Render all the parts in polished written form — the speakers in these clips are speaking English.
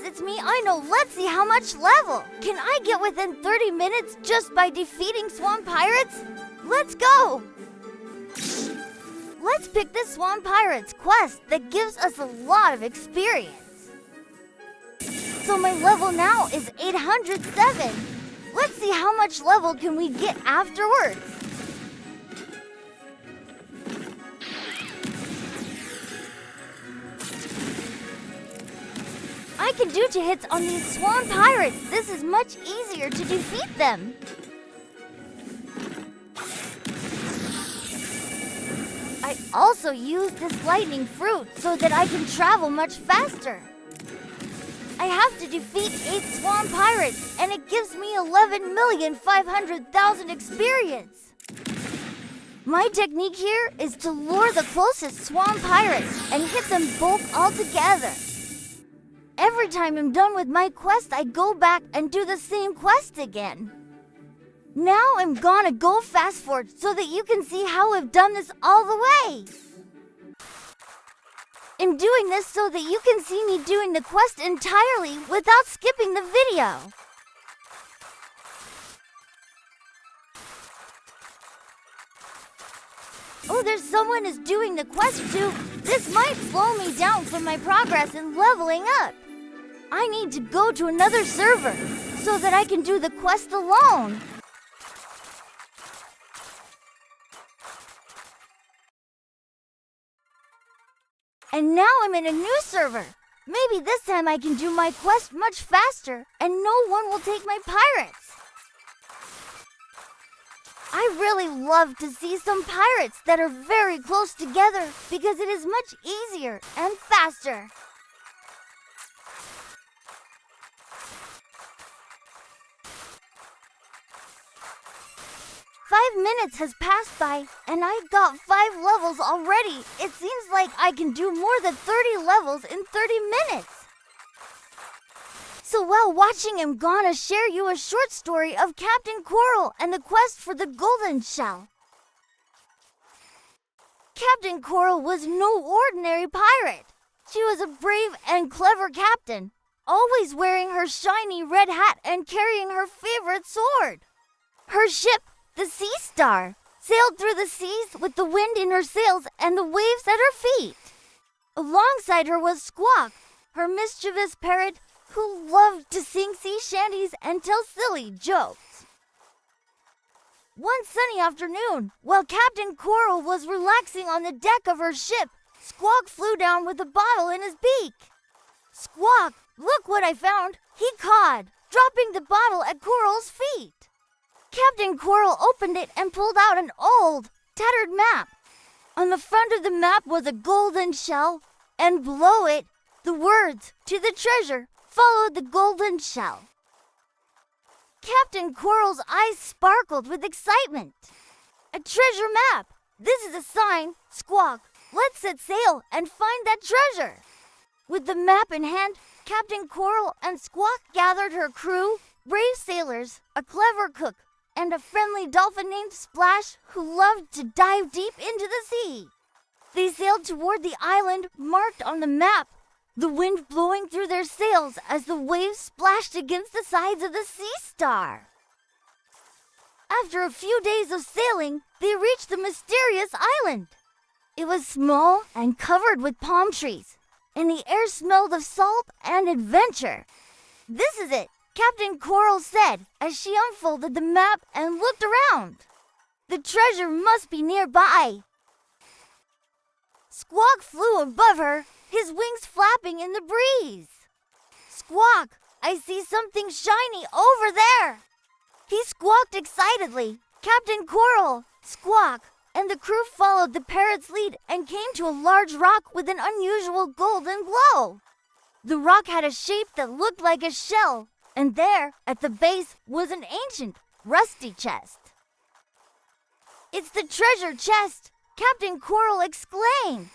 it's me, I know. Let's see how much level. Can I get within 30 minutes just by defeating swamp pirates? Let's go! Let's pick this swamp pirates quest that gives us a lot of experience. So my level now is 807. Let's see how much level can we get afterwards. I can do 2 hits on these swamp pirates. This is much easier to defeat them. I also use this lightning fruit so that I can travel much faster. I have to defeat 8 swamp pirates, and it gives me 11,500,000 experience. My technique here is to lure the closest swamp pirates and hit them both all together. Every time I'm done with my quest, I go back and do the same quest again. Now I'm gonna go fast forward so that you can see how I've done this all the way. I'm doing this so that you can see me doing the quest entirely without skipping the video. Oh, there's someone who's doing the quest too. This might slow me down from my progress in leveling up. I need to go to another server so that I can do the quest alone. And now I'm in a new server. Maybe this time I can do my quest much faster and no one will take my pirates. I really love to see some pirates that are very close together because it is much easier and faster. Five minutes has passed by, and I've got 5 levels already. It seems like I can do more than 30 levels in 30 minutes. So while watching, I'm gonna share you a short story of Captain Coral and the quest for the golden shell. Captain Coral was no ordinary pirate. She was a brave and clever captain, always wearing her shiny red hat and carrying her favorite sword. Her ship, the Sea Star, sailed through the seas with the wind in her sails and the waves at her feet. Alongside her was Squawk, her mischievous parrot who loved to sing sea shanties and tell silly jokes. One sunny afternoon, while Captain Coral was relaxing on the deck of her ship, Squawk flew down with a bottle in his beak. "Squawk, look what I found," he cawed, dropping the bottle at Coral's feet. Captain Coral opened it and pulled out an old, tattered map. On the front of the map was a golden shell, and below it, the words, "To the treasure, follow the golden shell." Captain Coral's eyes sparkled with excitement. "A treasure map! This is a sign, Squawk. Let's set sail and find that treasure." With the map in hand, Captain Coral and Squawk gathered her crew, brave sailors, a clever cook, and a friendly dolphin named Splash who loved to dive deep into the sea. They sailed toward the island marked on the map, the wind blowing through their sails as the waves splashed against the sides of the Sea Star. After a few days of sailing, they reached the mysterious island. It was small and covered with palm trees, and the air smelled of salt and adventure. "This is it," Captain Coral said as she unfolded the map and looked around. "The treasure must be nearby." Squawk flew above her, his wings flapping in the breeze. "Squawk, I see something shiny over there." He squawked excitedly. Captain Coral, Squawk, and the crew followed the parrot's lead and came to a large rock with an unusual golden glow. The rock had a shape that looked like a shell, and there, at the base, was an ancient, rusty chest. "It's the treasure chest!" Captain Coral exclaimed.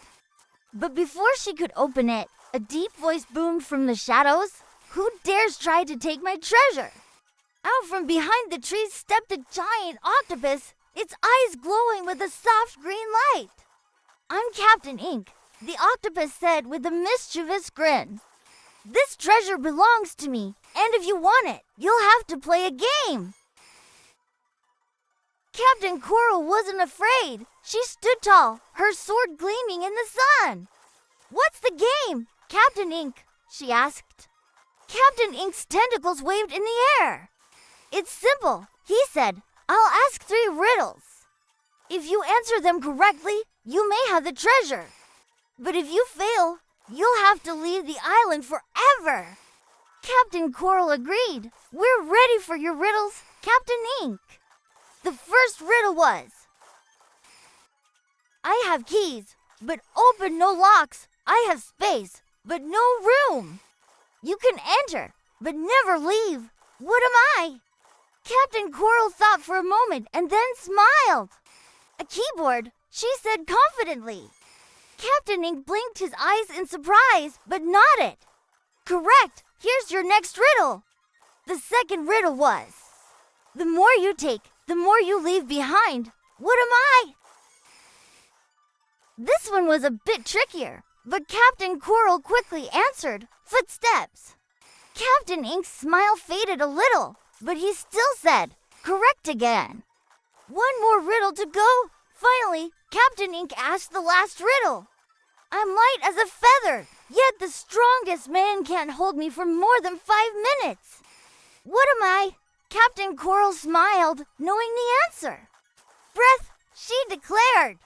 But before she could open it, a deep voice boomed from the shadows. "Who dares try to take my treasure?" Out from behind the trees stepped a giant octopus, its eyes glowing with a soft green light. "I'm Captain Ink," the octopus said with a mischievous grin. This treasure belongs to me, and if you want it, you'll have to play a game. Captain Coral wasn't afraid. She stood tall, her sword gleaming in the sun. What's the game, Captain Ink? She asked. Captain Ink's tentacles waved in the air. It's simple, he said. I'll ask 3 riddles. If you answer them correctly, you may have the treasure. But if you fail, you'll have to leave the island forever. Captain Coral agreed. We're ready for your riddles, Captain Ink. The first riddle was, I have keys, but open no locks. I have space, but no room. You can enter, but never leave. What am I? Captain Coral thought for a moment and then smiled. A keyboard, she said confidently. Captain Ink blinked his eyes in surprise, but nodded. Correct. Here's your next riddle. The second riddle was, the more you take, the more you leave behind. What am I? This one was a bit trickier, but Captain Coral quickly answered, footsteps. Captain Ink's smile faded a little, but he still said, correct again. One more riddle to go. Finally, Captain Ink asked the last riddle. I'm light as a feather, yet the strongest man can't hold me for more than 5 minutes. What am I? Captain Coral smiled, knowing the answer. Breath, she declared.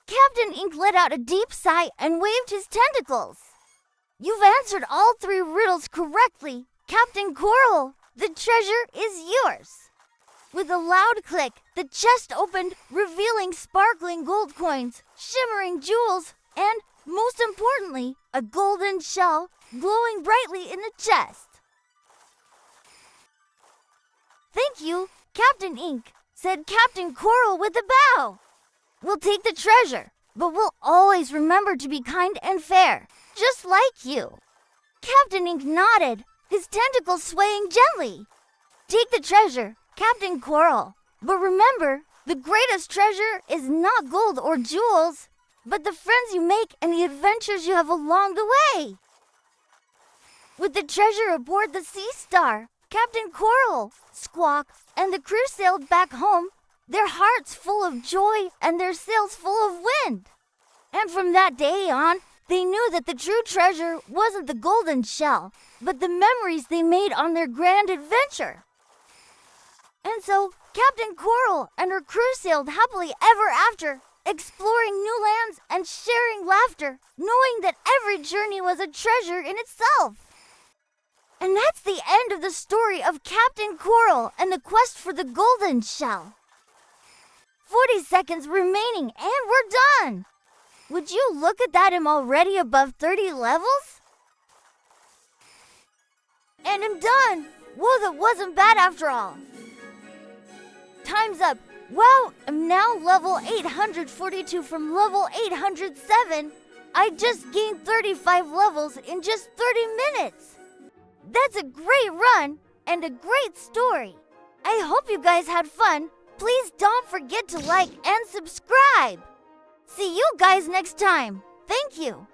Captain Ink let out a deep sigh and waved his tentacles. You've answered all 3 riddles correctly, Captain Coral. The treasure is yours. With a loud click, the chest opened, revealing sparkling gold coins, shimmering jewels, and, most importantly, a golden shell glowing brightly in the chest. Thank you, Captain Ink, said Captain Coral with a bow. We'll take the treasure, but we'll always remember to be kind and fair, just like you. Captain Ink nodded, his tentacles swaying gently. Take the treasure, Captain Coral. But remember, the greatest treasure is not gold or jewels, but the friends you make and the adventures you have along the way. With the treasure aboard the Sea Star, Captain Coral, Squawk, and the crew sailed back home, their hearts full of joy and their sails full of wind. And from that day on, they knew that the true treasure wasn't the golden shell, but the memories they made on their grand adventure. And so, Captain Coral and her crew sailed happily ever after, exploring new lands and sharing laughter, knowing that every journey was a treasure in itself. And that's the end of the story of Captain Coral and the quest for the golden shell. 40 seconds remaining and we're done. Would you look at that, I'm already above 30 levels? And I'm done. Whoa, that wasn't bad after all. Time's up. Wow, I'm now level 842 from level 807. I just gained 35 levels in just 30 minutes. That's a great run and a great story. I hope you guys had fun. Please don't forget to like and subscribe. See you guys next time. Thank you.